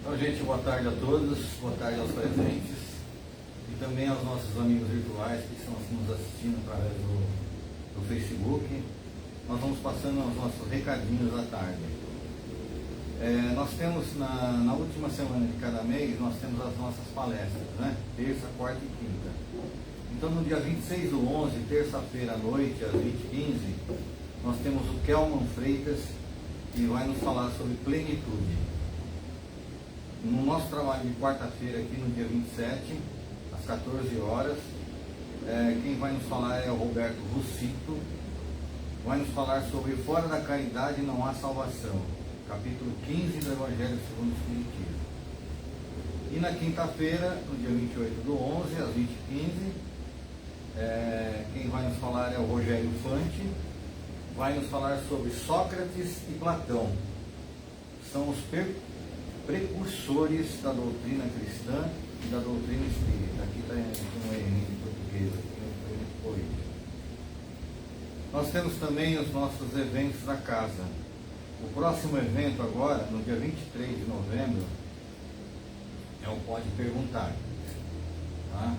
Então, gente, boa tarde a todos, boa tarde aos presentes e também aos nossos amigos virtuais que estão nos assistindo através do Facebook. Nós vamos passando os nossos recadinhos à tarde. Nós temos na última semana de cada mês, nós temos as nossas palestras, né? Terça, quarta e quinta. Então, no dia 26/11, terça-feira à noite, às 20h15, nós temos o Kelman Freitas, que vai nos falar sobre plenitude. No nosso trabalho de quarta-feira, aqui no dia 27, às 14 horas, quem vai nos falar é o Roberto Russito, vai nos falar sobre Fora da Caridade Não Há Salvação, capítulo 15 do Evangelho segundo o Espiritismo. E na quinta-feira, no dia 28/11, às 20h15, quem vai nos falar é o Rogério Fante, vai nos falar sobre Sócrates e Platão. São os precursores da doutrina cristã e da doutrina espírita. Aqui está um errinho em português, aqui no político. Nós temos também os nossos eventos da casa. O próximo evento agora, no dia 23 de novembro, é o Pode Perguntar. Tá?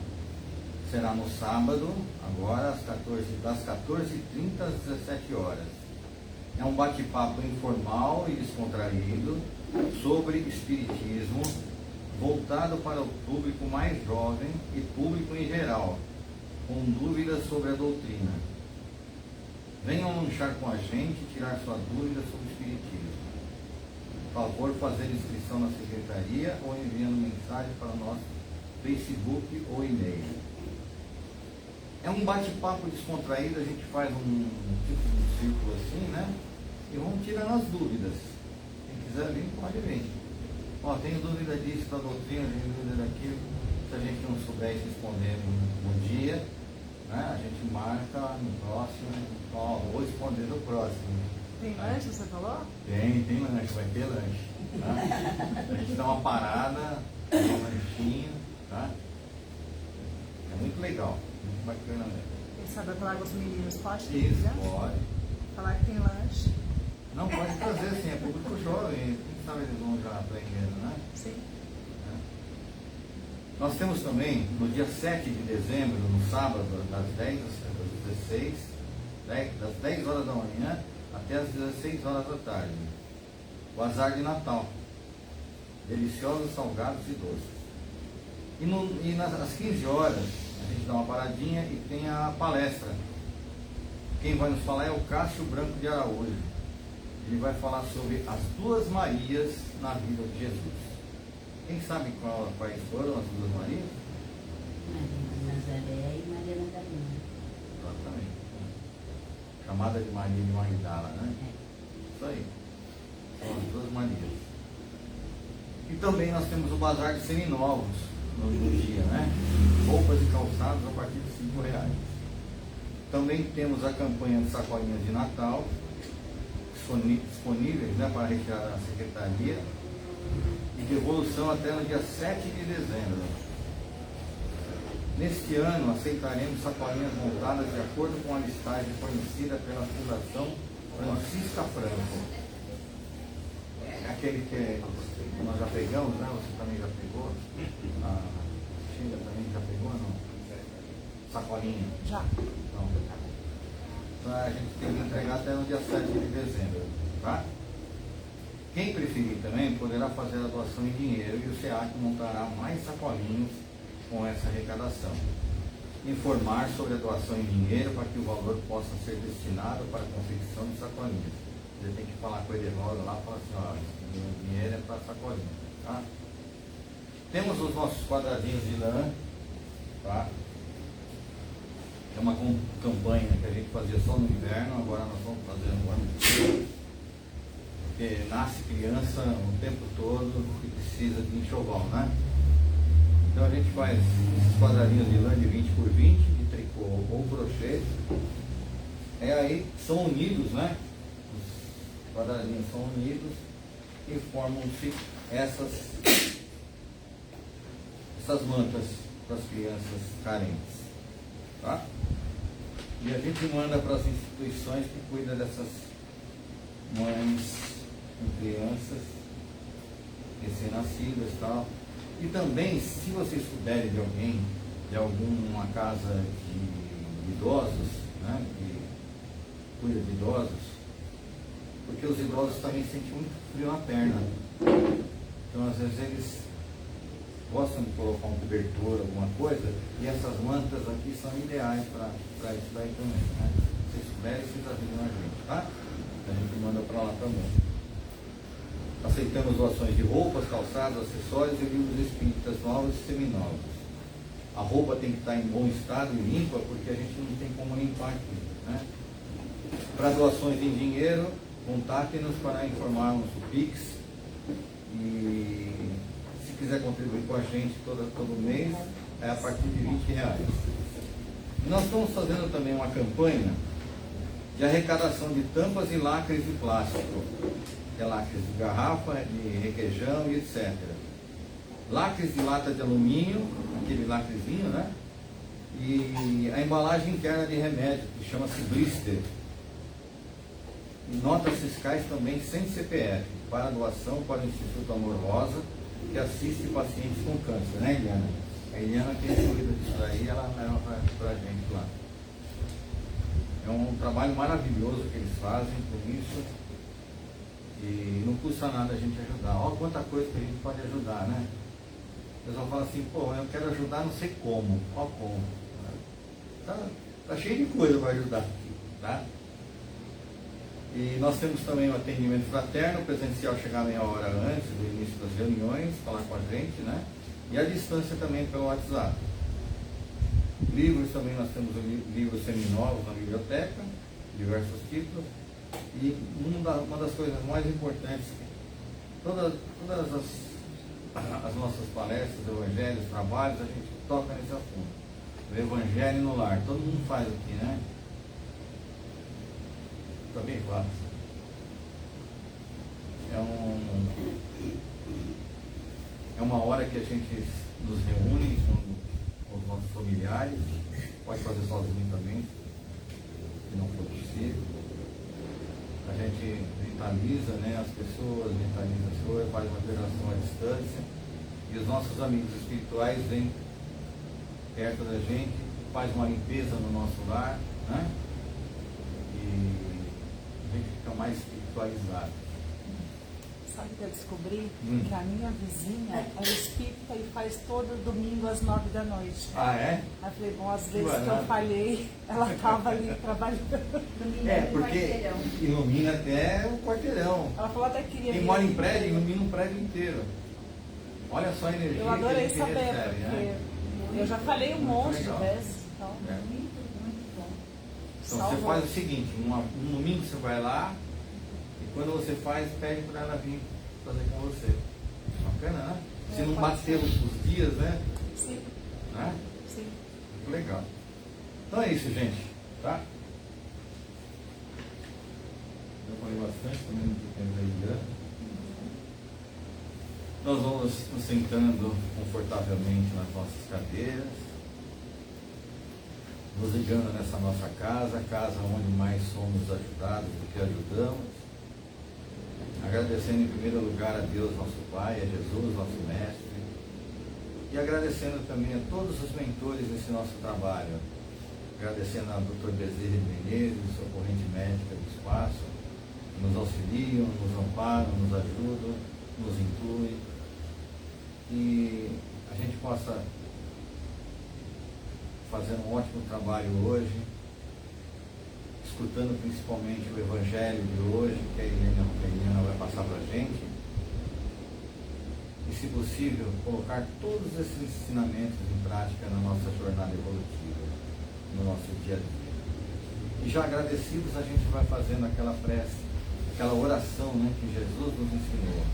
Será no sábado, agora das 14h30 às 17 horas. É um bate-papo informal e descontraído sobre espiritismo, voltado para o público mais jovem e público em geral, com dúvidas sobre a doutrina. Venham lanchar com a gente e tirar sua dúvida sobre o espiritismo. Por favor, fazer inscrição na secretaria ou enviando mensagem para o nosso Facebook ou e-mail. É um bate-papo descontraído, a gente faz um tipo de círculo assim, né? E vamos tirando as dúvidas. Quem quiser vir, pode vir. Tenho dúvida disso, da doutrina, tenho dúvida daquilo. Se a gente não souber responder no dia, né? A gente marca no próximo, vou responder no próximo. Tem lanche, você falou? Tem lanche, vai ter lanche. Tá? A gente dá uma parada, tem um lanchinho, tá? É muito legal. Bacana mesmo. Quem sabe eu falar com os meninos, pode? Isso, Né? pode. Falar que tem lanche. Não, pode trazer sim, é público jovem, quem sabe eles vão já aprendendo, né? Sim. Nós temos também, no dia 7 de dezembro, no sábado, das 10 às 16, das 10 horas da manhã até as 16 horas da tarde, o Azar de Natal. Deliciosos, salgados e doces. E às 15 horas, a gente dá uma paradinha e tem a palestra. Quem vai nos falar é o Cássio Branco de Araújo. Ele vai falar sobre as duas Marias na vida de Jesus. Quem sabe quais foram as duas Marias? Maria Nazaré e Maria Madalena. Exatamente. Chamada de Maria de Magdala, né? Isso aí. São as duas Marias. E também nós temos o Bazar de Seminovos no dia, né? Roupas e calçados a partir de R$5. Também temos a campanha de sacolinhas de Natal disponíveis, né, para retirar na secretaria e devolução até no dia 7 de dezembro. Neste ano aceitaremos sacolinhas montadas de acordo com a listagem fornecida pela Fundação Francisca Franco. Aquele que nós já pegamos, né? Você também já pegou? A Sheila também já pegou, não? Sacolinha? Já. Não. Então a gente tem que entregar até no dia 7 de dezembro, tá? Quem preferir também poderá fazer a doação em dinheiro e o SEAC montará mais sacolinhos com essa arrecadação. Informar sobre a doação em dinheiro para que o valor possa ser destinado para a confecção de sacolinhas. Você tem que falar com o Edevaldo lá e falar assim, o dinheiro é para sacolinha, tá? Temos os nossos quadradinhos de lã, tá? É uma campanha que a gente fazia só no inverno, agora nós vamos fazer no ano inteiro. Porque nasce criança o tempo todo e precisa de enxoval, né? Então a gente faz esses quadradinhos de lã de 20 por 20, de tricô ou crochê. Aí são unidos, né? Os quadradinhos são unidos e formam-se essas mantas para as crianças carentes, tá? E a gente manda para as instituições que cuidam dessas mães com crianças recém-nascidas e tal. E também, se vocês puderem de alguém, de alguma casa de idosos, né, que cuida de idosos, porque os idosos também sentem muito frio na perna. Então, às vezes, eles gostam de colocar um cobertor, alguma coisa, e essas mantas aqui são ideais para isso daí também, né? Se vocês puderem, vocês avisam a gente, tá? A gente manda para lá também. Aceitamos doações de roupas, calçados, acessórios e livros espíritas novos e seminovos. A roupa tem que estar em bom estado e limpa, porque a gente não tem como limpar aqui, né? Para doações em dinheiro, contatem-nos para informarmos o Pix. E se quiser contribuir com a gente todo mês, é a partir de R$20. E nós estamos fazendo também uma campanha de arrecadação de tampas e lacres de plástico. Que é lacres de garrafa, de requeijão e etc. Lacres de lata de alumínio, aquele lacrezinho, né? E a embalagem interna de remédio, que chama-se blister. E notas fiscais também sem CPF, para doação para o Instituto Amor Rosa, que assiste pacientes com câncer, né, Eliana? A Eliana, quem cuida disso daí, ela leva para a gente lá. É um trabalho maravilhoso que eles fazem com isso. E não custa nada a gente ajudar. Olha quanta coisa que a gente pode ajudar, né? O pessoal fala assim, pô, eu quero ajudar, não sei como. Ó como. Tá cheio de coisa para ajudar aqui, tá? E nós temos também o atendimento fraterno, presencial chegar meia hora antes do início das reuniões, falar com a gente, né? E a distância também pelo WhatsApp. Livros também, nós temos livros seminovos na biblioteca, diversos títulos. E uma das coisas mais importantes, todas as nossas palestras, evangelhos, trabalhos, a gente toca nesse assunto. O evangelho no lar, todo mundo faz aqui, né? Também faz. É uma hora que a gente nos reúne com os nossos familiares, pode fazer sozinho também, se não for possível. A gente mentaliza, né, as pessoas, mentaliza as coisas, faz uma operação à distância, e os nossos amigos espirituais vêm perto da gente, faz uma limpeza no nosso lar, né? E a gente fica mais espiritualizado. Sabe o que eu descobri? Que a minha vizinha é espírita e faz todo domingo às 9 da noite. Ah, é? Aí eu falei, bom, às vezes que eu falhei, ela estava ali trabalhando. Porque ilumina até o quarteirão. Ela falou até que queria Quem vir mora em aqui. prédio, ilumina um prédio inteiro. Olha só a energia Eu adorei que a gente saber, recebe, porque né? eu já falei um monte de legal. vezes. Então, É. Muito bom. Então salvou. você faz o seguinte, um domingo você vai lá, e quando você faz, pede para ela vir fazer com você. Bacana, né? Se não bater os dias, né? Sim, Né? sim. Muito legal. Então é isso, gente. Tá? Eu falei bastante, também não tem tempo aí grande. Nós vamos nos sentando confortavelmente nas nossas cadeiras, nos ligando nessa nossa casa onde mais somos ajudados do que ajudamos. Agradecendo em primeiro lugar a Deus, nosso Pai, a Jesus, nosso Mestre, e agradecendo também a todos os mentores nesse nosso trabalho, agradecendo a Dr. Bezerra de Menezes, socorrente médica do espaço, que nos auxiliam, nos amparam, nos ajudam, nos incluem, e a gente possa fazer um ótimo trabalho hoje, escutando principalmente o Evangelho de hoje, que a Eliana vai passar para a gente, e, se possível, colocar todos esses ensinamentos em prática na nossa jornada evolutiva, no nosso dia a dia. E já agradecidos, a gente vai fazendo aquela prece, aquela oração, né, que Jesus nos ensinou.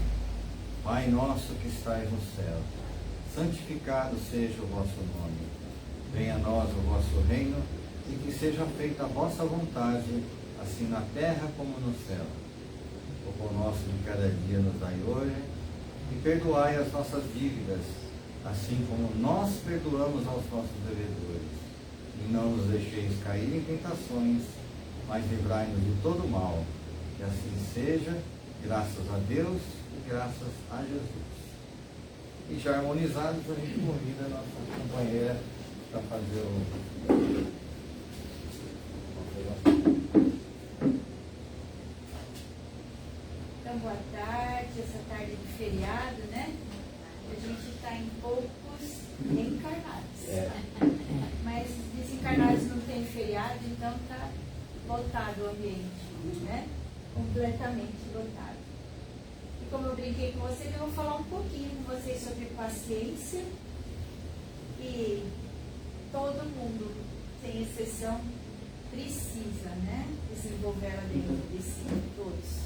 Pai nosso que estais no céu, santificado seja o vosso nome. Venha a nós o vosso reino, e que seja feita a vossa vontade, assim na terra como no céu. O pão nosso de cada dia nos dai hoje, e perdoai as nossas dívidas, assim como nós perdoamos aos nossos devedores. E não nos deixeis cair em tentações, mas livrai-nos de todo mal. Que assim seja, graças a Deus e graças a Jesus. E já harmonizados, a gente convida a nossa companheira para fazer Então, boa tarde, essa tarde de feriado, né? A gente está em poucos reencarnados. Mas desencarnados não tem feriado, então está lotado o ambiente, né? Completamente lotado. E como eu brinquei com vocês, eu vou falar um pouquinho com vocês sobre paciência. E todo mundo, sem exceção, precisa, né? Desenvolver ela dentro de si, todos.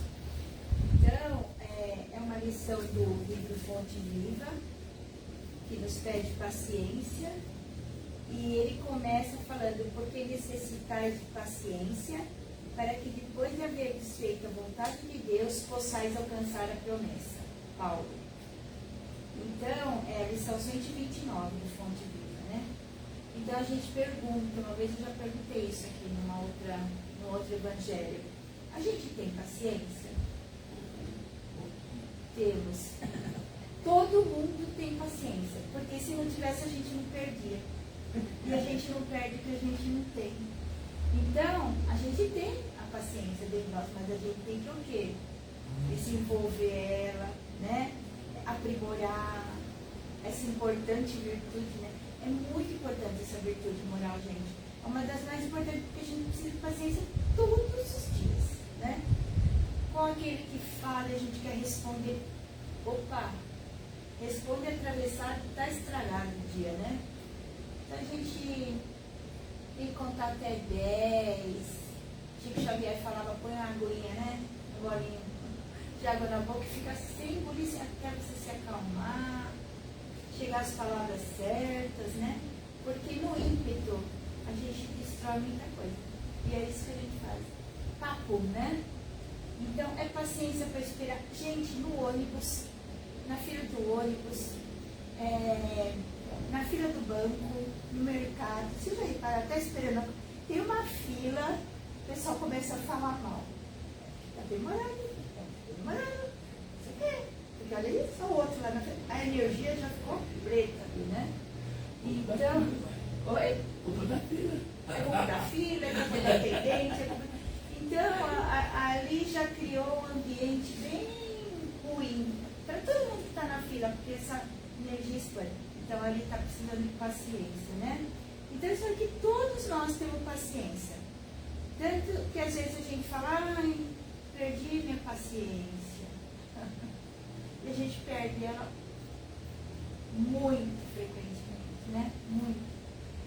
Então, é uma lição do livro Fonte Viva, que nos pede paciência, e ele começa falando: porque necessitais de paciência, para que depois de haver desfeito a vontade de Deus, possais alcançar a promessa. Paulo. Então, é a lição 129 do Fonte Viva, né? Então a gente pergunta, uma vez eu já perguntei isso aqui no outro evangelho: a gente tem paciência? Temos. Todo mundo tem paciência, porque se não tivesse a gente não perdia. E a gente não perde o que a gente não tem. Então, a gente tem a paciência dentro de nós, mas a gente tem que o quê? Desenvolver ela, né? Aprimorar essa importante virtude, né? É muito importante essa virtude moral, gente. É uma das mais importantes, porque a gente precisa de paciência todos os dias, né? Com aquele que fala, a gente quer responder. Opa, responde atravessado, está estragado o dia, né? Então a gente tem que contar até 10. Chico Xavier falava: põe uma aguinha, né? Um golinho de água na boca e fica sem engolir até você se acalmar, chegar às palavras certas, né? Porque no ímpeto a gente destrói muita coisa. E é isso que a gente faz. Papo, né? Então é paciência para esperar. Gente, no ônibus, na fila do ônibus, na fila do banco, no mercado, você já repara, até esperando, tem uma fila, o pessoal começa a falar mal. Está demorando, você quer? Porque olha isso, o outro lá na frente, a energia já ficou preta ali, né? Então, oi? Culpa da fila. É culpa da fila, é culpa da atendente, é culpa... Então, ali já criou um ambiente bem ruim para todo mundo que está na fila, porque essa energia expande. Então, ali está precisando de paciência, né? Então, isso aqui todos nós temos paciência. Tanto que às vezes a gente fala: ai, perdi minha paciência. E a gente perde ela muito frequentemente, né? Muito.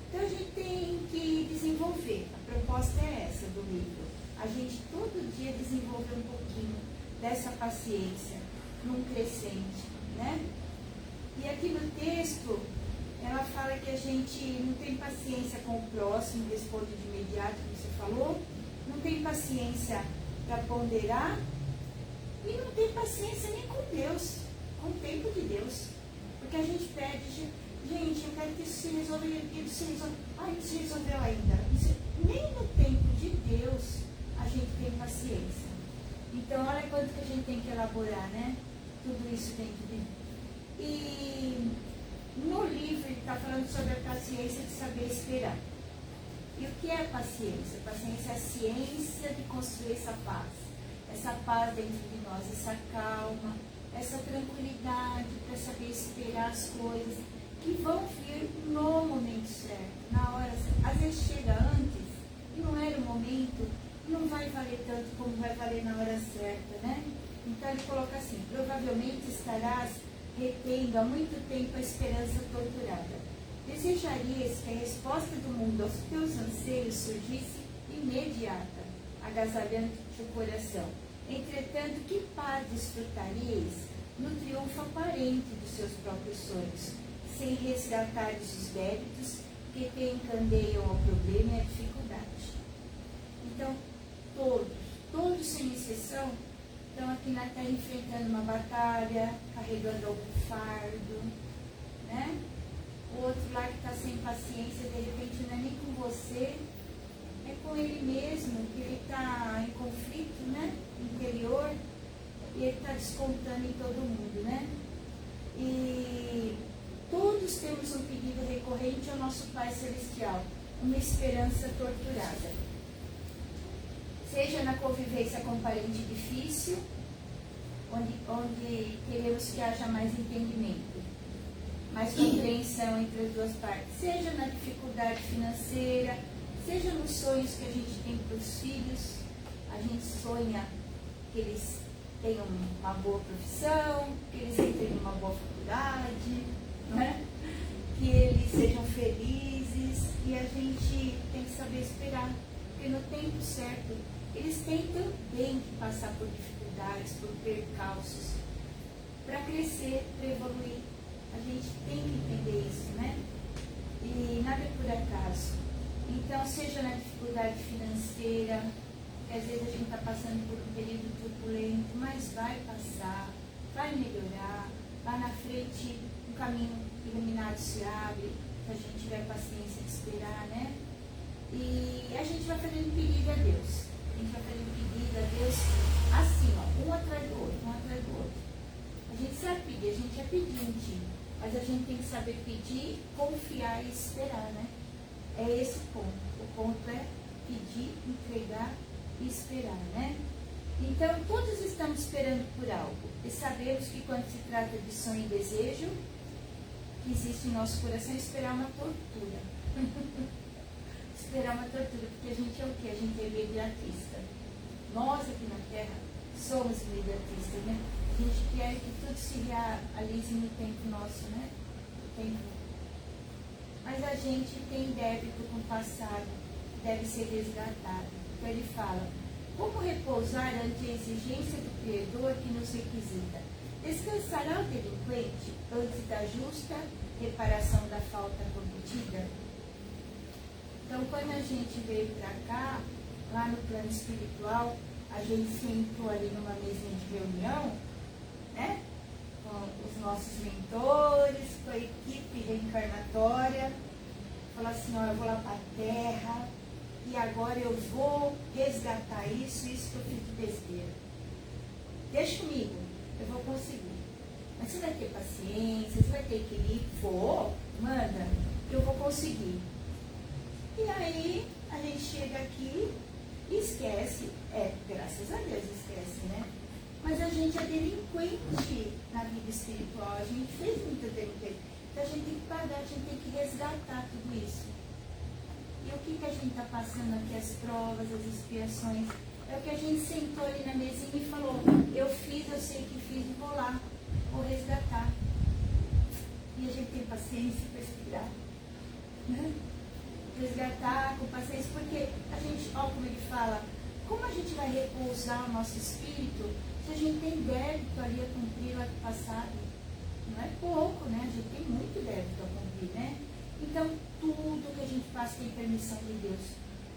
Então, a gente tem que desenvolver. A proposta é essa do livro. A gente todo dia desenvolver um pouquinho dessa paciência num crescente, né? E aqui no texto, ela fala que a gente não tem paciência com o próximo, responde de imediato, como você falou, não tem paciência para ponderar e não tem paciência nem com Deus, com o tempo de Deus. Porque a gente pede: gente, eu quero que isso se resolva, e isso se resolva. Ai, não se resolveu ainda. Nem no tempo de Deus a gente tem paciência. Então, olha quanto que a gente tem que elaborar, né? Tudo isso dentro de... E no livro ele está falando sobre a paciência de saber esperar. E o que é paciência? Paciência é a ciência de construir essa paz dentro de nós, essa calma, essa tranquilidade para saber esperar as coisas que vão vir no momento certo, na hora certa. Às vezes chega antes e não era o momento, não vai valer tanto como vai valer na hora certa, né? Então ele coloca assim: provavelmente estarás retendo há muito tempo a esperança torturada. Desejarias que a resposta do mundo aos teus anseios surgisse imediata, agasalhando-te o coração. Entretanto, que paz desfrutarias no triunfo aparente dos seus próprios sonhos, sem resgatares os débitos que te encandeiam ao problema e à dificuldade. Então, todos sem exceção, estão aqui na Terra enfrentando uma batalha, carregando algum fardo, né? O outro lá que está sem paciência, de repente não é nem com você, é com ele mesmo, que ele está em conflito, né? Interior, e ele está descontando em todo mundo, né? E todos temos um pedido recorrente ao nosso Pai Celestial, uma esperança torturada. Seja na convivência com um parente difícil, onde queremos que haja mais entendimento, mais compreensão entre as duas partes, seja na dificuldade financeira, seja nos sonhos que a gente tem para os filhos. A gente sonha que eles tenham uma boa profissão, que eles entrem numa boa faculdade, né? Que eles sejam felizes, e a gente tem que saber esperar, porque no tempo certo eles têm também que passar por dificuldades, por percalços, para crescer, para evoluir. A gente tem que entender isso, né? E nada é por acaso. Então, seja na dificuldade financeira, que às vezes a gente está passando por um período turbulento, mas vai passar, vai melhorar, lá na frente um caminho iluminado se abre, se a gente tiver paciência de esperar, né? E a gente vai fazendo pedido a Deus. A gente vai fazendo pedido a Deus assim, ó, um atrás do outro, um atrás do outro. A gente sabe pedir, a gente é pedinte, mas a gente tem que saber pedir, confiar e esperar, né? É esse o ponto. O ponto é pedir, entregar e esperar, né? Então, todos estamos esperando por algo. E sabemos que quando se trata de sonho e desejo, que existe em nosso coração, esperar uma tortura. Esperar uma tortura, porque a gente é o quê? A gente é imediatista. Nós aqui na Terra somos imediatistas, né? A gente quer que tudo se realize no tempo nosso, né? No tempo. Mas a gente tem débito com o passado, deve ser resgatado. Então ele fala, como repousar ante a exigência do credor que nos requisita? Descansará o delinquente antes da justa reparação da falta cometida? Então, quando a gente veio para cá, lá no plano espiritual, a gente sentou ali numa mesinha de reunião, né? Com os nossos mentores, com a equipe reencarnatória, falou assim, ó, eu vou lá para a Terra e agora eu vou resgatar isso que eu fiz de besteira. Deixa comigo, eu vou conseguir. Mas você vai ter paciência, você vai ter equilíbrio, vou, manda, eu vou conseguir. E aí, a gente chega aqui e esquece, graças a Deus esquece, né? Mas a gente é delinquente na vida espiritual, a gente fez muita delinquência. Então a gente tem que pagar, a gente tem que resgatar tudo isso. E o que a gente está passando aqui, as provas, as expiações, é o que a gente sentou ali na mesinha e falou, eu fiz, eu sei que fiz e vou lá, vou resgatar. E a gente tem paciência para esperar, né? Resgatar com paciência, porque a gente, olha como ele fala, como a gente vai repousar o nosso espírito se a gente tem débito ali a cumprir lá do passado? Não é pouco, né? A gente tem muito débito a cumprir, né? Então, tudo que a gente passa tem permissão de Deus.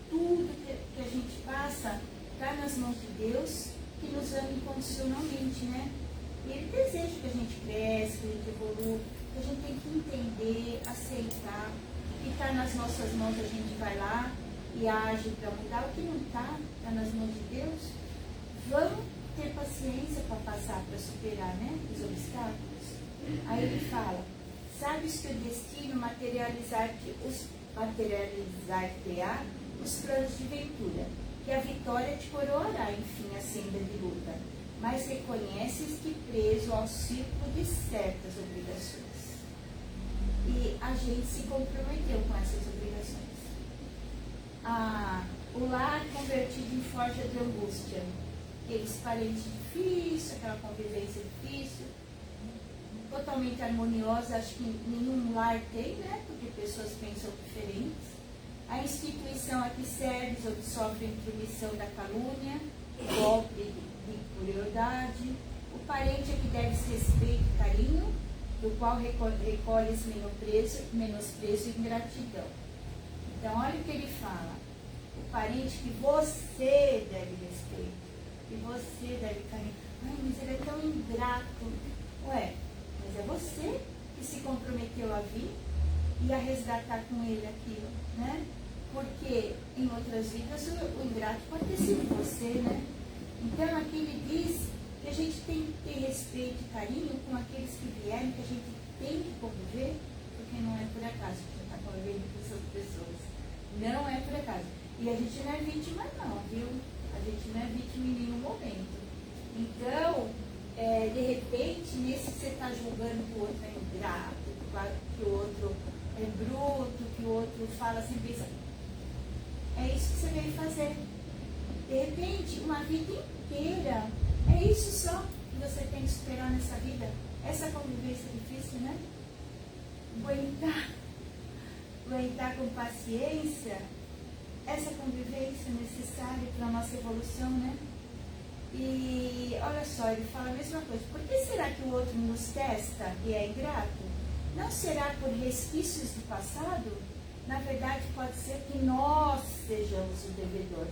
Tudo que a gente passa está nas mãos de Deus, que nos ama incondicionalmente, né? E Ele deseja que a gente cresça, que a gente evolua, que a gente tem que entender, aceitar. O que está nas nossas mãos, a gente vai lá e age para mudar. O que não está nas mãos de Deus, vamos ter paciência para passar, para superar, né, os obstáculos. Aí ele fala, sabes que o destino materializar-te-á os planos de ventura, que a vitória te coroará, enfim, a senda de luta, mas reconheces que preso ao círculo de certas obrigações. E a gente se comprometeu com essas obrigações. O lar convertido em forja de angústia, aqueles parentes difíceis, aquela convivência difícil, totalmente harmoniosa, acho que nenhum lar tem, né? Porque pessoas pensam diferentes. A instituição a que serves ou que sofre a intromissão da calúnia, o golpe de crueldade, o parente a que deves respeito e carinho, do qual recolhes menosprezo e ingratidão. Então, olha o que ele fala. O parente que você deve respeito, que você deve carinho. Ai, mas ele é tão ingrato. Ué, mas é você que se comprometeu a vir e a resgatar com ele aquilo, né? Porque em outras vidas o ingrato pode ter sido você, né? Então, aqui ele diz que a gente tem que ter respeito e carinho com aqueles que vieram, que a gente tem que conviver, porque não é por acaso que a gente está convivendo com essas pessoas. Não é por acaso. E a gente não é vítima não, viu? A gente não é vítima em nenhum momento. Então, de repente, nesse que você está julgando que o outro é ingrato, que o outro é bruto, que o outro fala sem pensar. É isso que você veio fazer. De repente, uma vida inteira. É isso só que você tem que superar nessa vida. Essa convivência difícil, né? Aguentar com paciência essa convivência necessária para a nossa evolução, né? E olha só, ele fala a mesma coisa. Por que será que o outro nos testa e é ingrato? Não será por resquícios do passado? Na verdade, pode ser que nós sejamos o devedor.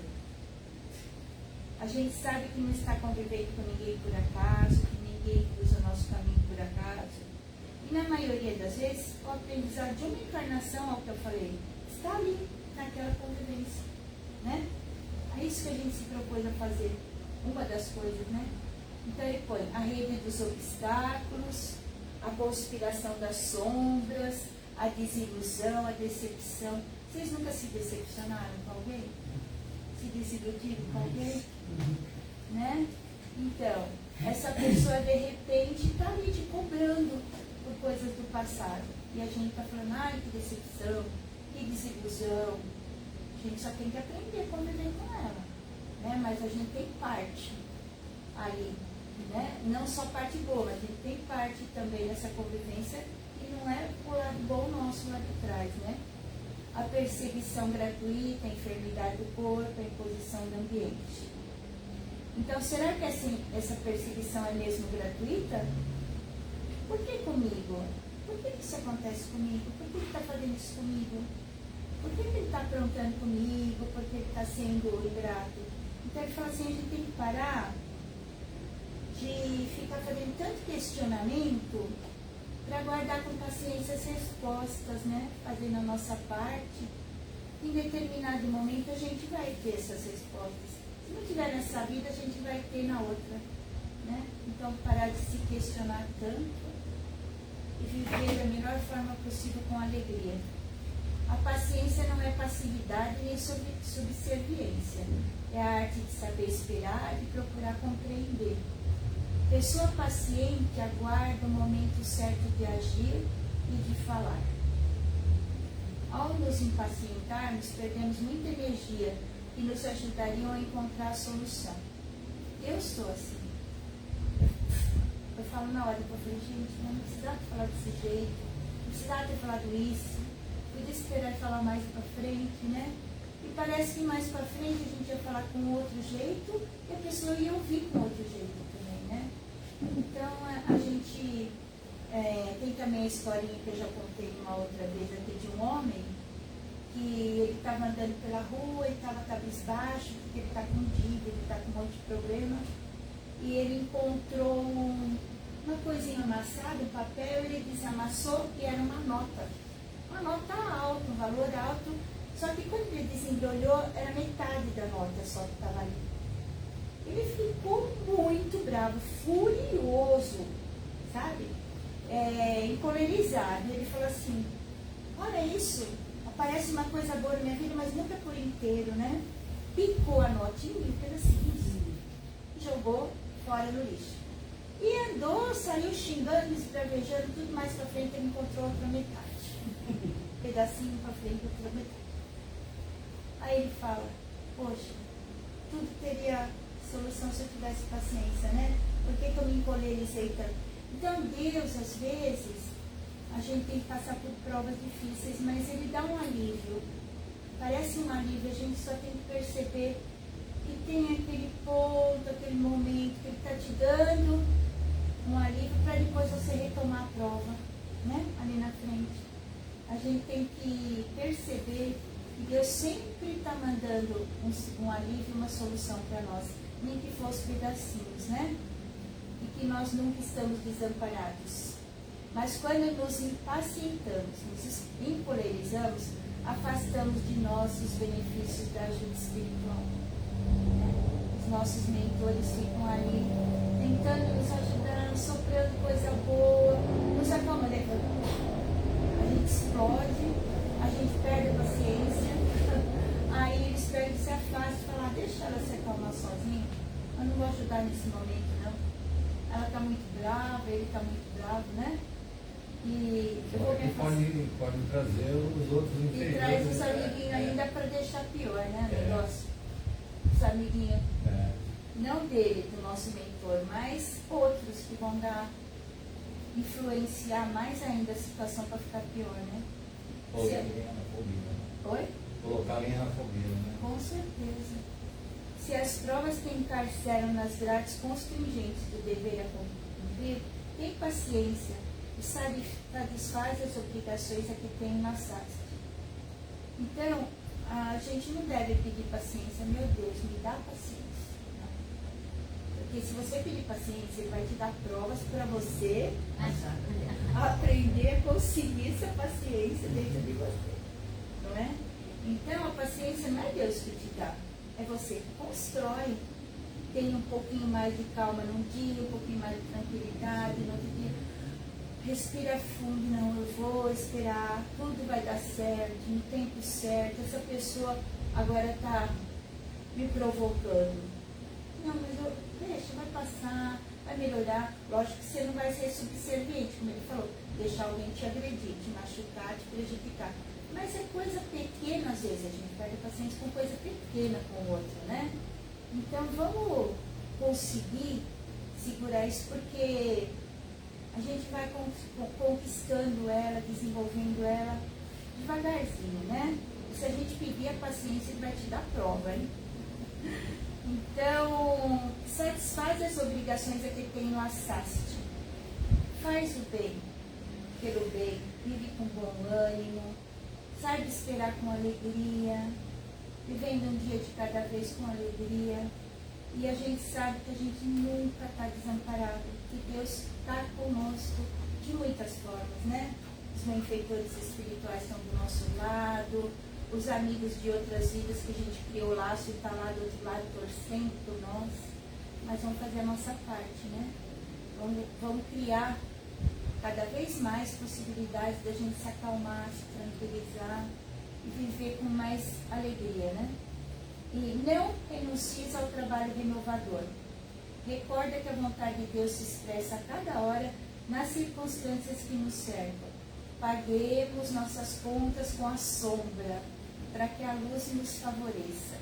A gente sabe que não está convivendo com ninguém por acaso, que ninguém cruza o nosso caminho por acaso. E na maioria das vezes, o aprendizado de uma encarnação, ao que eu falei, está ali, naquela convivência, né? É isso que a gente se propôs a fazer, uma das coisas, né? Então ele põe a rede dos obstáculos, a conspiração das sombras, a desilusão, a decepção. Vocês nunca se decepcionaram com alguém? Se desiludiram com alguém? Né? Então, essa pessoa de repente está ali te cobrando por coisas do passado. E a gente está falando, ai, que decepção, que desilusão. A gente só tem que aprender a conviver com ela. Né? Mas a gente tem parte aí. Né? Não só parte boa, a gente tem parte também nessa convivência e não é o lado bom nosso lá de trás, né? A perseguição gratuita, a enfermidade do corpo, a imposição do ambiente. Então, será que essa perseguição é mesmo gratuita? Por que comigo? Por que isso acontece comigo? Por que ele está fazendo isso comigo? Por que ele está aprontando comigo? Por que ele está sendo ingrato? Então, ele fala assim, a gente tem que parar de ficar fazendo tanto questionamento para guardar com paciência as respostas, né? Fazendo a nossa parte. Em determinado momento a gente vai ter essas respostas. Se não tiver nessa vida, a gente vai ter na outra, né? Então, parar de se questionar tanto e viver da melhor forma possível com alegria. A paciência não é passividade nem subserviência. É a arte de saber esperar e procurar compreender. Pessoa paciente aguarda o momento certo de agir e de falar. Ao nos impacientarmos, perdemos muita energia que nos ajudariam a encontrar a solução. Eu sou assim. Eu falo na hora, eu falei, gente, não precisava falar desse jeito, não precisava ter falado isso, podia esperar e falar mais para frente, né? E parece que mais para frente a gente ia falar com outro jeito e a pessoa ia ouvir com outro jeito também, né? Então a gente tem também a historinha que eu já contei uma outra vez aqui de um homem que ele estava andando pela rua, ele estava cabisbaixo, porque ele está com dívida, ele está com um monte de problema, e ele encontrou uma coisinha amassada, um papel, ele desamassou e era uma nota alta, um valor alto, só que quando ele desembrulhou, era metade da nota só que estava ali. Ele ficou muito bravo, furioso, sabe? Encolerizado. Ele falou assim, olha isso, aparece uma coisa boa na minha vida, mas nunca por inteiro, né? Picou a notinha em pedacinhos e jogou fora no lixo. E andou, saiu xingando, esbravejando, tudo mais pra frente, ele encontrou outra metade. Pedacinho pra frente, outra metade. Aí ele fala, poxa, tudo teria solução se eu tivesse paciência, né? Por que eu me encolerizei tanto? Então Deus, às vezes, a gente tem que passar por provas difíceis, mas Ele dá um alívio. Parece um alívio, a gente só tem que perceber que tem aquele ponto, aquele momento que Ele está te dando um alívio para depois você retomar a prova, né? Ali na frente. A gente tem que perceber que Deus sempre está mandando um alívio, uma solução para nós, nem que fosse pedacinhos, né? E que nós nunca estamos desamparados. Mas quando nos impacientamos, nos encolerizamos, afastamos de nós os benefícios da ajuda espiritual. Os nossos mentores ficam ali tentando nos ajudar, soprando coisa boa, nos acalmando. A gente explode, a gente perde a paciência, aí eles perdem, se afastam e falam, deixa ela se acalmar sozinha, eu não vou ajudar nesse momento não. Ela está muito brava, ele está muito bravo, né? E eu vou me afastar. Pode trazer os outros E inferiores. traz os amiguinhos ainda para deixar pior, né, o negócio? Os amiguinhos, não dele, do nosso mentor, mas outros que vão influenciar mais ainda a situação para ficar pior, né? Colocar alguém na fobia. Oi? Colocar alguém na fobia, né? Com certeza. Se as provas que encarceram nas grades constringentes do dever a cumprir, tem paciência e satisfaz as obrigações a que tem na SAST. Então, a gente não deve pedir paciência, meu Deus, me dá paciência. Não. Porque se você pedir paciência, ele vai te dar provas para você aprender a conseguir essa paciência dentro de você. Não é? Então, a paciência não é Deus que te dá, é você que constrói. Tem um pouquinho mais de calma num dia, um pouquinho mais de tranquilidade no outro dia. Respira fundo, não, eu vou esperar, tudo vai dar certo, no tempo certo. Essa pessoa agora está me provocando. Não, mas deixa, vai passar, vai melhorar. Lógico que você não vai ser subserviente, como ele falou, deixar alguém te agredir, te machucar, te prejudicar. Mas é coisa pequena, às vezes, a gente perde paciência com coisa pequena com o outro, né? Então vamos conseguir segurar isso, porque a gente vai conquistando ela, desenvolvendo ela devagarzinho, né? E se a gente pedir a paciência, ele vai te dar prova, hein? Então, satisfaz as obrigações a que tem no SAST. Faz o bem pelo bem, vive com bom ânimo, saiba esperar com alegria, vivendo um dia de cada vez com alegria. E a gente sabe que a gente nunca está desamparado, que Deus está conosco de muitas formas, né? Os benfeitores espirituais estão do nosso lado, os amigos de outras vidas que a gente criou laço e está lá do outro lado torcendo por nós. Mas vamos fazer a nossa parte, né? Vamos criar cada vez mais possibilidades da gente se acalmar, se tranquilizar e viver com mais alegria, né? E não renuncies ao trabalho renovador. Recorda que a vontade de Deus se expressa a cada hora nas circunstâncias que nos cercam. Paguemos nossas contas com a sombra, para que a luz nos favoreça.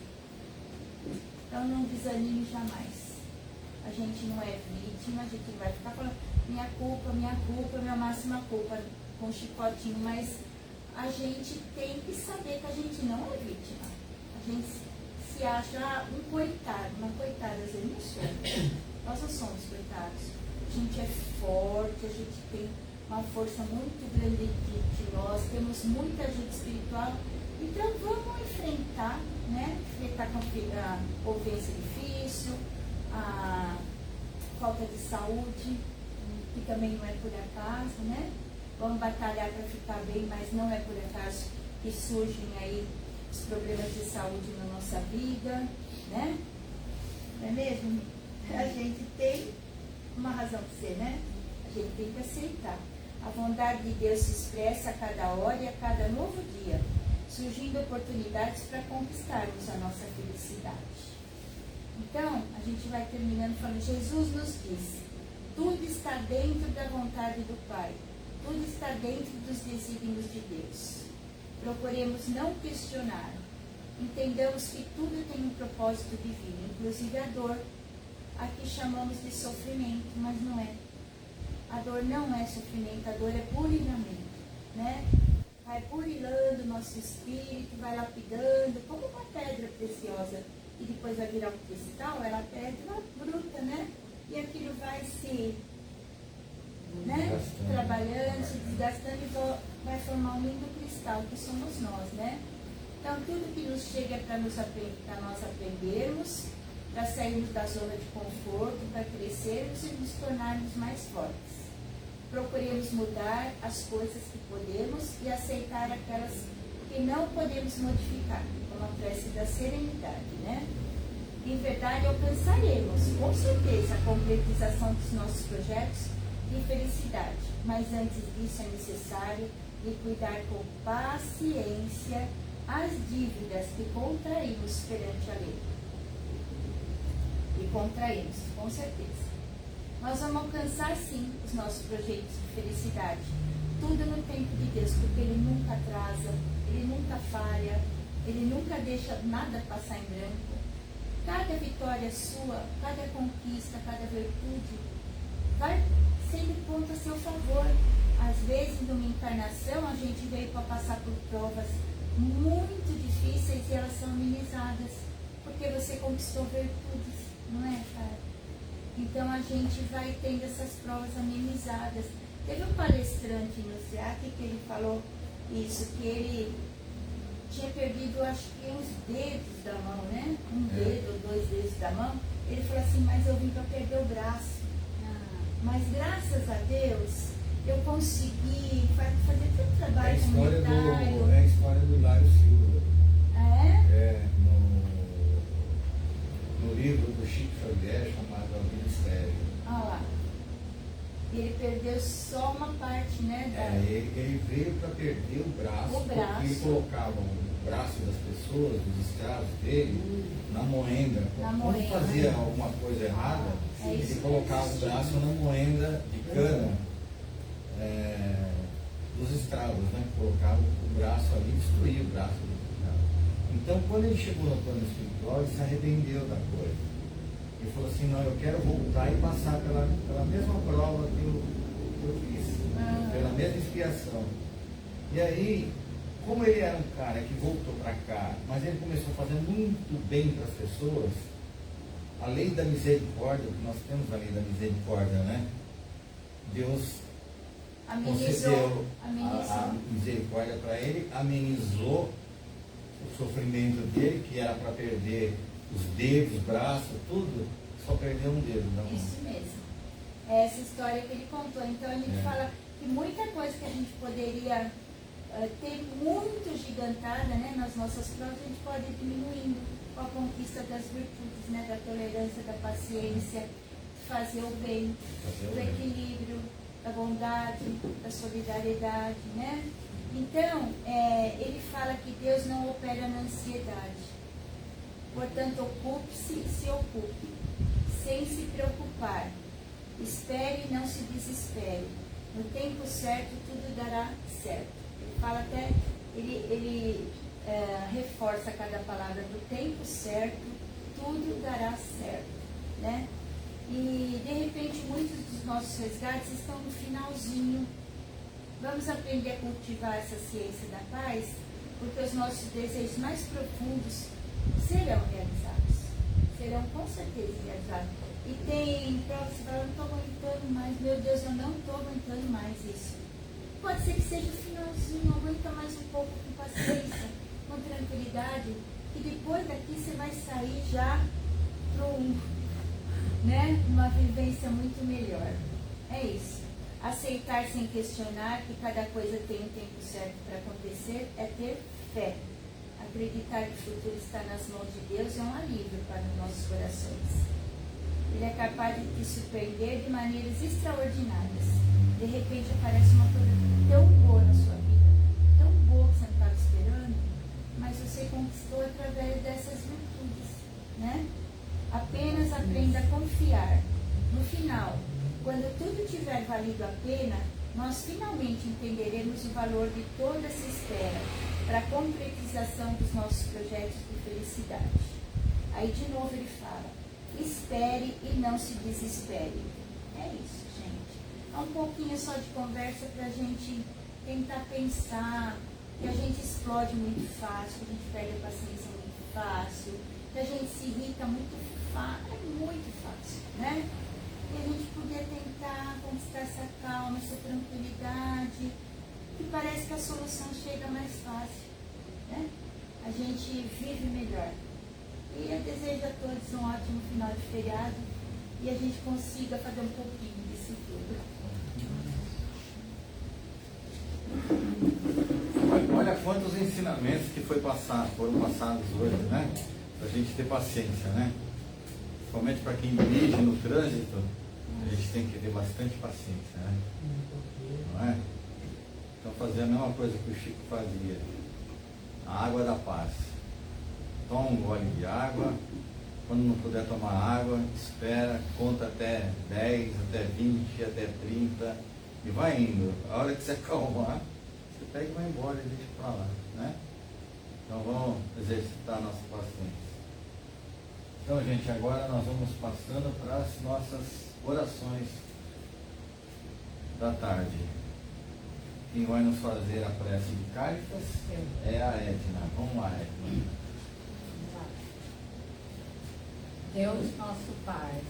Então não desanime jamais. A gente não é vítima, a gente não vai ficar falando minha culpa, minha máxima culpa, com chicotinho, mas a gente tem que saber que a gente não é vítima. A gente se acha um coitado, uma coitada, às vezes não somos. Nós não somos coitados. A gente é forte, a gente tem uma força muito grande de nós, temos muita ajuda espiritual. Então vamos enfrentar, né? Enfrentar com a convivência difícil, a falta de saúde, que também não é por acaso, né? Vamos batalhar para ficar bem, mas não é por acaso que surgem aí os problemas de saúde na nossa vida, né? Não é mesmo? A gente tem uma razão de ser, né? A gente tem que aceitar. A vontade de Deus se expressa a cada hora e a cada novo dia, surgindo oportunidades para conquistarmos a nossa felicidade. Então, a gente vai terminando falando, Jesus nos disse, tudo está dentro da vontade do Pai, tudo está dentro dos desígnios de Deus. Procuremos não questionar, entendamos que tudo tem um propósito divino, inclusive a dor, a que chamamos de sofrimento, mas não é. A dor não é sofrimento, a dor é burilamento, né? Vai burilando o nosso espírito, vai lapidando, como uma pedra preciosa, e depois vai virar um cristal, ela é pedra bruta, né? E aquilo vai se, né? Trabalhando, se desgastando e vai formar um lindo cristal, que somos nós, né? Então, tudo que nos chega é para nós aprendermos, para sairmos da zona de conforto, para crescermos e nos tornarmos mais fortes. Procuremos mudar as coisas que podemos e aceitar aquelas que não podemos modificar, como a prece da serenidade, né? em verdade alcançaremos, com certeza, a concretização dos nossos projetos de felicidade. Mas antes disso é necessário liquidar com paciência as dívidas que contraímos perante a lei. E contraímos, com certeza. Nós vamos alcançar sim os nossos projetos de felicidade. Tudo no tempo de Deus, porque Ele nunca atrasa, Ele nunca falha, Ele nunca deixa nada passar em branco. Cada vitória sua, cada conquista, cada virtude vai sendo ponto a seu favor. Às vezes, numa encarnação, a gente veio para passar por provas muito difíceis e elas são amenizadas, porque você conquistou virtudes, não é, cara? Então a gente vai tendo essas provas amenizadas. Teve um palestrante no SEAC que ele falou isso, que ele tinha perdido, acho que uns dedos da mão, né? Um dedo ou 2 dedos da mão. Ele falou assim, mas eu vim para perder o braço. Mas graças a Deus, eu consegui fazer tanto trabalho comunitário. É a história do Hilário Silva. Ah, é? No livro do Chico Xavier, chamado O Ministério. Olha lá. E ele perdeu só uma parte, né? Ele veio para perder o braço. Porque ele colocava o braço das pessoas, dos escravos dele, na moenda. Quando fazia alguma coisa errada, ele colocava o braço na moenda de cana dos escravos, né? Colocava o braço ali e destruía o braço do escravo. Então, quando ele chegou no plano espiritual, ele se arrependeu da coisa. Ele falou assim, não, eu quero voltar e passar pela mesma prova que eu fiz, pela mesma expiação. E aí, como ele era um cara que voltou para cá, mas ele começou a fazer muito bem para as pessoas, a lei da misericórdia, que nós temos a lei da misericórdia, né? Deus concedeu a misericórdia para ele, amenizou o sofrimento dele, que era para perder os dedos, os braços, tudo, só perdeu um dedo, não? Isso mesmo. É essa história que ele contou. Então a gente fala que muita coisa que a gente poderia ter muito gigantada, né, nas nossas provas, a gente pode ir diminuindo com a conquista das virtudes, né, da tolerância, da paciência, de fazer o bem, do equilíbrio, da bondade, da solidariedade, né? Então, ele fala que Deus não opera na ansiedade. Portanto, ocupe-se e se ocupe, sem se preocupar. Espere e não se desespere. No tempo certo, tudo dará certo. Ele fala até, ele reforça cada palavra. Do tempo certo, tudo dará certo, né? E, de repente, muitos dos nossos resgates estão no finalzinho. Vamos aprender a cultivar essa ciência da paz, porque os nossos desejos mais profundos serão realizados. Serão com certeza realizados. E tem provas que falam, eu não estou aguentando mais, meu Deus, eu não estou aguentando mais isso. Pode ser que seja o finalzinho, aguenta mais um pouco com paciência, com tranquilidade, que depois daqui você vai sair já para uma vivência muito melhor. É isso. Aceitar sem questionar que cada coisa tem um tempo certo para acontecer é ter fé. Acreditar que o futuro está nas mãos de Deus é um alívio para os nossos corações. Ele é capaz de te surpreender de maneiras extraordinárias. De repente aparece uma coisa tão boa na sua vida, tão boa que você não estava esperando, mas você conquistou através dessas virtudes, né? Apenas aprenda a confiar. No final, quando tudo tiver valido a pena, nós finalmente entenderemos o valor de toda essa espera para a concretização dos nossos projetos de felicidade. Aí de novo ele fala, espere e não se desespere. É isso, gente. É um pouquinho só de conversa para a gente tentar pensar, que a gente explode muito fácil, que a gente perde a paciência muito fácil, que a gente se irrita muito fácil, é muito fácil, né? E a gente poder tentar conquistar essa calma, essa tranquilidade, que parece que a solução chega mais fácil, né? A gente vive melhor. E eu desejo a todos um ótimo final de feriado e a gente consiga fazer um pouquinho disso tudo. Olha quantos ensinamentos que foram passados hoje, né? Para a gente ter paciência, né? principalmente para quem dirige no trânsito, a gente tem que ter bastante paciência, né? Não é? Então fazer a mesma coisa que o Chico fazia. A água da paz. Toma um gole de água, quando não puder tomar água, espera, conta até 10, até 20, até 30 e vai indo. A hora que você acalmar, você pega e vai embora e deixa para lá, né? Então vamos exercitar a nossa paciência. Então, gente, agora nós vamos passando para as nossas orações da tarde. Quem vai nos fazer a prece de Cáritas é a Edna. Vamos lá, Edna. Deus nosso Pai,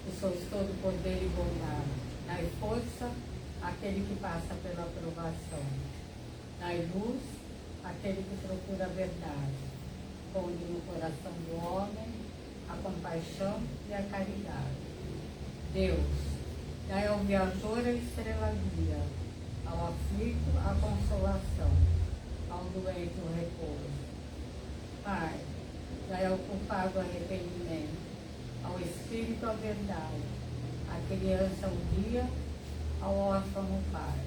que sois todo poder e bondade, dai força àquele que passa pela provação, dai luz àquele que procura a verdade, ponde no coração do homem a compaixão e a caridade. Deus, dai ao viajor a estrela guia, ao aflito a consolação, ao doente o repouso. Pai, dai ao culpado arrependimento, ao espírito a verdade, à criança o guia, ao órfão o pai.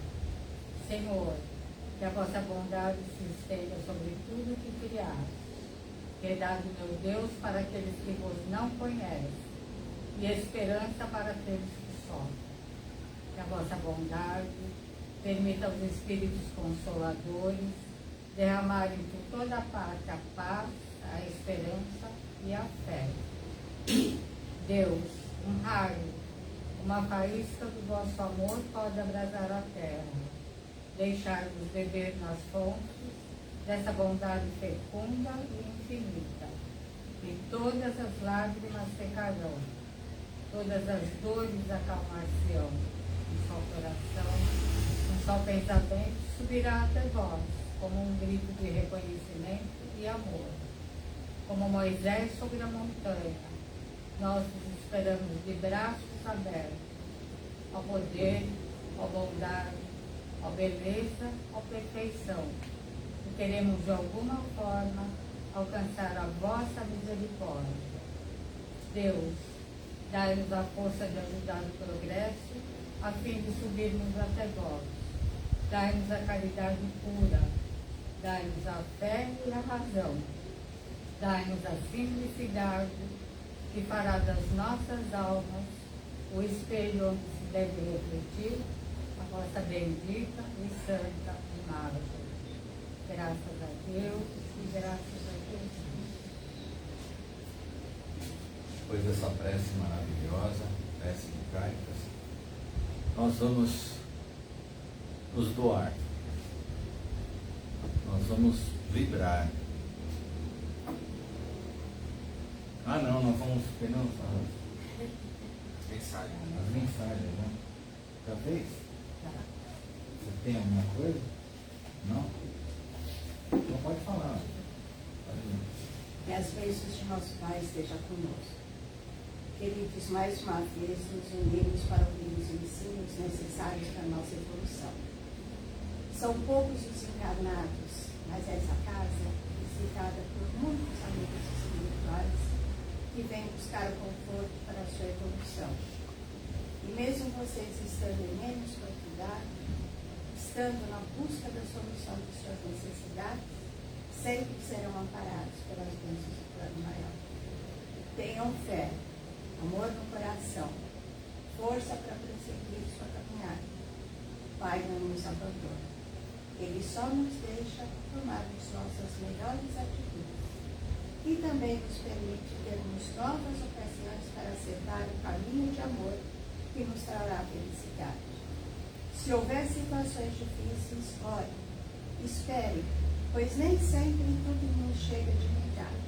Senhor, que a vossa bondade se estenda sobre tudo que criaste. Piedade, meu Deus, para aqueles que vos não conhecem, e esperança para aqueles que sofrem. Que a vossa bondade permita aos Espíritos Consoladores derramarem por toda a parte a paz, a esperança e a fé. Deus, um raio, uma faísca do vosso amor pode abrasar a terra, deixar-vos beber nas fontes dessa bondade fecunda e infinita, e todas as lágrimas secarão, todas as dores acalmar-se-ão, em só coração, um só pensamento subirá até vós, como um grito de reconhecimento e amor. Como Moisés sobre a montanha, nós vos esperamos de braços abertos, ao poder, ao bondade, ao beleza, ao perfeição, e queremos de alguma forma alcançar a vossa misericórdia. Deus, dai-nos a força de ajudar o progresso, a fim de subirmos até vós. Dai-nos a caridade pura, dai-nos a fé e a razão. Dai-nos a simplicidade, que fará das nossas almas o espelho onde se deve refletir a vossa bendita e santa imagem. Graças a Deus e graças a Deus. Depois dessa prece maravilhosa, prece de Cáritas, nós vamos nos doar. Nós vamos vibrar. Ah, não, nós vamos pegar as mensagens, né? Já fez? Você tem alguma coisa? Não? Então pode falar. Que as bênçãos de nosso Pai estejam conosco. Queridos, mais uma vez nos unimos para ouvir os ensinos necessários para a nossa evolução. São poucos os encarnados, mas essa casa é visitada por muitos amigos espirituais que vêm buscar o conforto para a sua evolução. E mesmo vocês estando em menos quantidade, estando na busca da solução de suas necessidades, sempre serão amparados pelas bênçãos do plano maior. Tenham fé, amor no coração, força para prosseguir sua caminhada. O Pai não nos abandona. Ele só nos deixa tomarmos nossas melhores atitudes. E também nos permite termos novas ocasiões para acertar o caminho de amor que nos trará felicidade. Se houver situações difíceis, ore, espere, pois nem sempre tudo nos chega de imediato.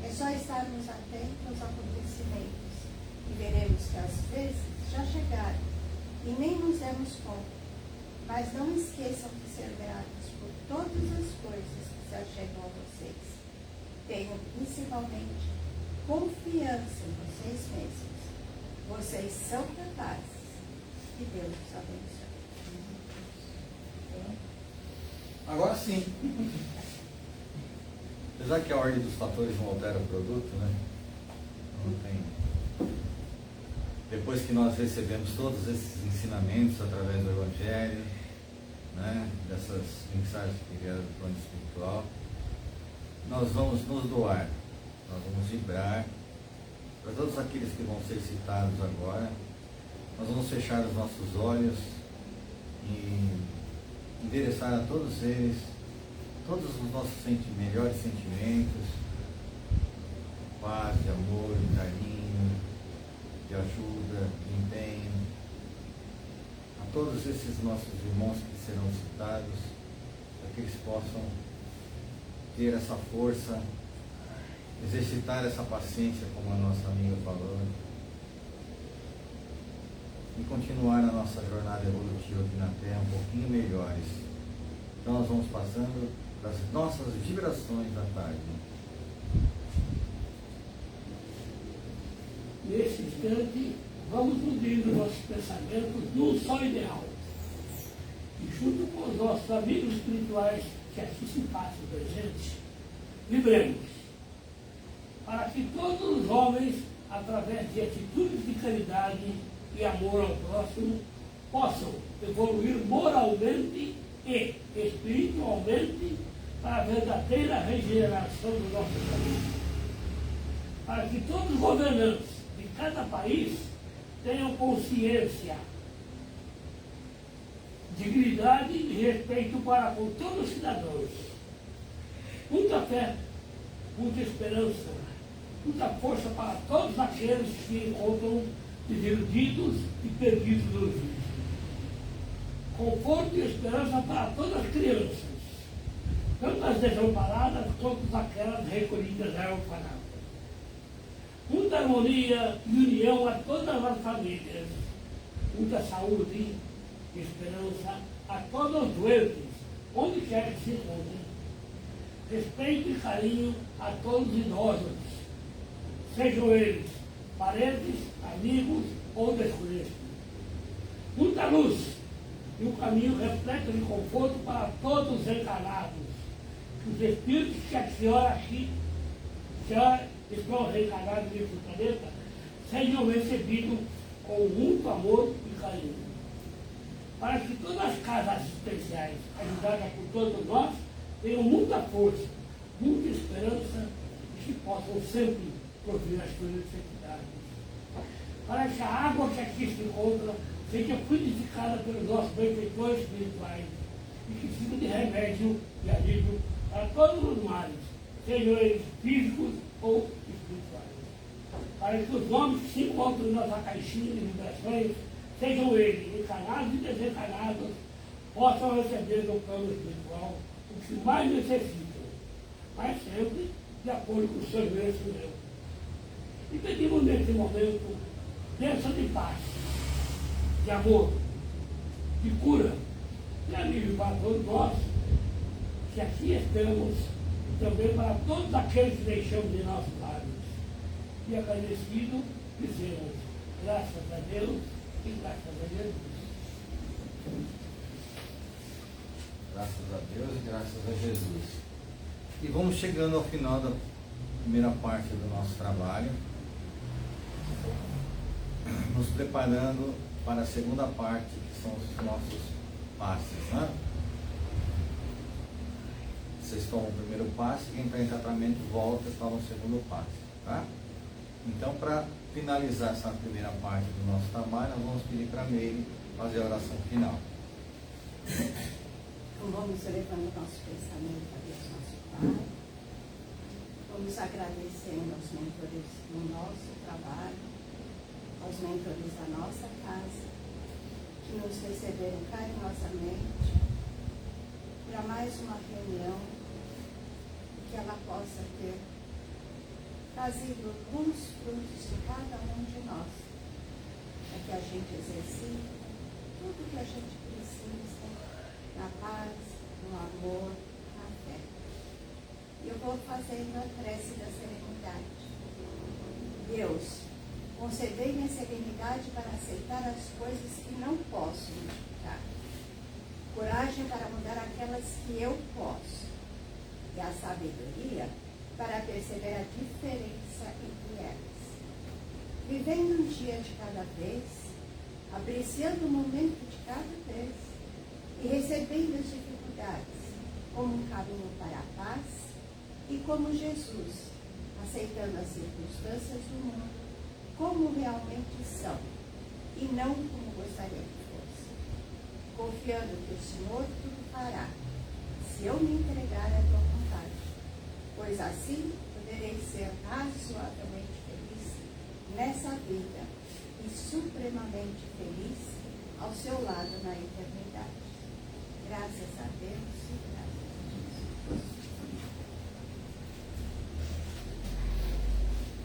É só estarmos atentos aos acontecimentos e veremos que às vezes já chegaram e nem nos demos conta. Mas não esqueçam de ser gratos por todas as coisas que se achegam a vocês. Tenham principalmente confiança em vocês mesmos. Vocês são capazes. Que Deus os abençoe. Agora sim. Apesar que a ordem dos fatores não altera o produto, né? Não tem depois que nós recebemos todos esses ensinamentos através do Evangelho, né, dessas mensagens que vieram do plano espiritual, nós vamos nos doar, nós vamos vibrar para todos aqueles que vão ser citados agora. Nós vamos fechar os nossos olhos e endereçar a todos eles todos os nossos melhores sentimentos, paz, de amor, de carinho, de ajuda, de empenho, a todos esses nossos irmãos que serão citados, para que eles possam ter essa força, exercitar essa paciência, como a nossa amiga falou, e continuar na nossa jornada evolutiva aqui na Terra um pouquinho melhores. Então nós vamos passando das nossas vibrações da tarde. Nesse instante, vamos unir os nossos pensamentos num só ideal. E junto com os nossos amigos espirituais que aqui se façam presentes, vibremos para que todos os homens, através de atitudes de caridade e amor ao próximo, possam evoluir moralmente e espiritualmente para a verdadeira regeneração do nosso país. Para que todos os governantes de cada país tenham consciência, dignidade e respeito para com todos os cidadãos. Muita fé, muita esperança, muita força para todos aqueles que se encontram desiludidos e perdidos no vídeo. Conforto e esperança para todas as crianças, tanto as desamparadas quanto aquelas recolhidas ao orfanato. Muita harmonia e união a todas as famílias, muita saúde e esperança a todos os doentes, onde quer que se encontrem. Respeito e carinho a todos os idosos, sejam eles parentes, amigos ou desconhecidos. Muita luz e um caminho repleto de conforto para todos os encarnados. Que os espíritos que a senhora aqui, estão reencarnados nesse planeta, sejam recebidos com muito amor e carinho. Para que todas as casas assistenciais, ajudadas por todos nós, tenham muita força, muita esperança e que possam sempre prover as suas necessidades. Para que a água que aqui se encontra seja purificada pelos nossos benfeitores espirituais e que sirva de remédio e alívio para todos os males, sejam eles físicos ou espirituais. Para que os homens que se encontram na nossa caixinha de vibrações, sejam eles encarnados e desencarnados, possam receber do plano espiritual o que mais necessitam, mas sempre de acordo com o seu merecimento. E pedimos nesse momento bênção de paz, de amor, de cura, de alívio para todos nós, que aqui estamos, e também para todos aqueles que deixamos de nossos lares. E agradecido, dizemos, graças a Deus e graças a Jesus. Graças a Deus e graças a Jesus. E vamos chegando ao final da primeira parte do nosso trabalho, nos preparando para a segunda parte, que são os nossos passes, né? Vocês tomam o primeiro passe, quem está em tratamento volta e toma o segundo passe, tá? Então, para finalizar essa primeira parte do nosso trabalho, nós vamos pedir para a Meire fazer a oração final. Então vamos elevando o nosso pensamento a Deus, nosso Pai. Vamos agradecendo aos mentores no nosso trabalho, aos mentores da nossa casa, que nos receberam carinhosamente para mais uma reunião, que ela possa ter trazido alguns frutos de cada um de nós, para que a gente exercite tudo que a gente precisa na paz, no amor, na fé. E eu vou fazendo a prece da serenidade. Deus, concedei-me a serenidade para aceitar as coisas que não posso modificar, coragem para mudar aquelas que eu posso, e a sabedoria para perceber a diferença entre elas. vivendo um dia de cada vez, apreciando o momento de cada vez e recebendo as dificuldades como um caminho para a paz e como Jesus, aceitando as circunstâncias do mundo como realmente são e não como gostaria que fosse, confiando que o Senhor tudo fará, se eu me entregar à tua vontade, pois assim poderei ser razoavelmente feliz nessa vida e supremamente feliz ao seu lado na eternidade. Graças a Deus e graças a Jesus.